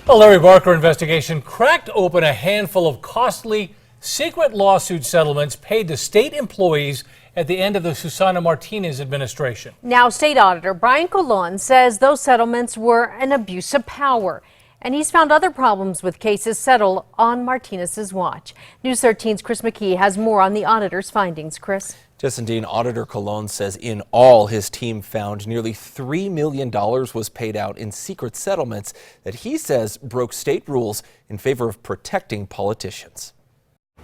A Larry Barker investigation cracked open a handful of costly secret lawsuit settlements paid to state employees at the end of the Susana Martinez administration. Now, State Auditor Brian Colon says those settlements were an abuse of power. And he's found other problems with cases settled on Martinez's watch. News 13's Chris McKee has more on the auditor's findings. Chris. Jess and Dean, Auditor Colon says in all his team found nearly $3 million was paid out in secret settlements that he says broke state rules in favor of protecting politicians.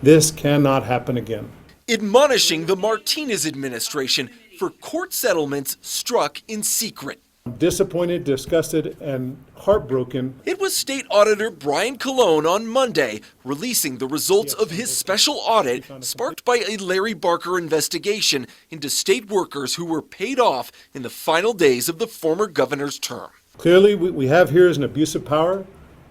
This cannot happen again. Admonishing the Martinez administration for court settlements struck in secret. I'm disappointed, disgusted, and heartbroken. It was State Auditor Brian Colon on Monday releasing the results of his special audit sparked by a Larry Barker investigation into state workers who were paid off in the final days of the former governor's term. Clearly, we have here is an abuse of power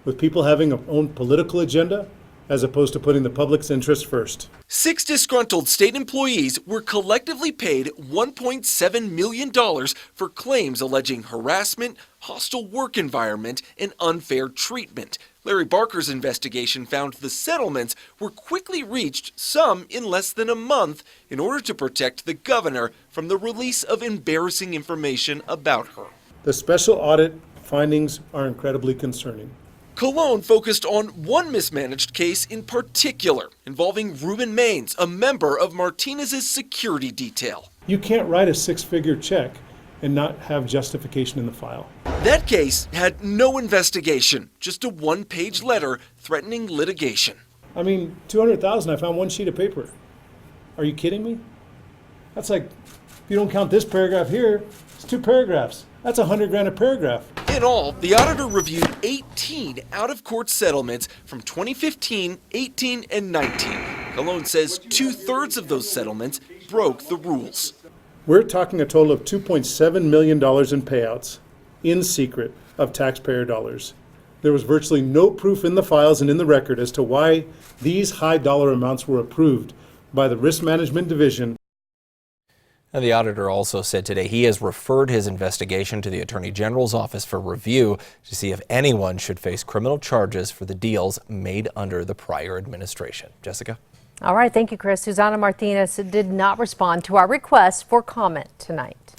with people having their own political agenda as opposed to putting the public's interest first. 6 disgruntled state employees were collectively paid $1.7 million for claims alleging harassment, hostile work environment, and unfair treatment. Larry Barker's investigation found the settlements were quickly reached, some in less than a month, in order to protect the governor from the release of embarrassing information about her. The special audit findings are incredibly concerning. Colon focused on one mismanaged case in particular, involving Ruben Maines, a member of Martinez's security detail. You can't write a 6-figure check and not have justification in the file. That case had no investigation, just a 1-page letter threatening litigation. I mean, $200,000, I found one sheet of paper. Are you kidding me? That's like, if you don't count this paragraph here, it's 2 paragraphs. That's $100,000 a paragraph. In all, the auditor reviewed 18 out-of-court settlements from 2015, 18, and 19. Colon says 2/3 of those settlements broke the rules. We're talking a total of $2.7 million in payouts, in secret, of taxpayer dollars. There was virtually no proof in the files and in the record as to why these high dollar amounts were approved by the Risk Management Division. And the auditor also said today he has referred his investigation to the Attorney General's office for review to see if anyone should face criminal charges for the deals made under the prior administration. Jessica? All right. Thank you, Chris. Susana Martinez did not respond to our request for comment tonight.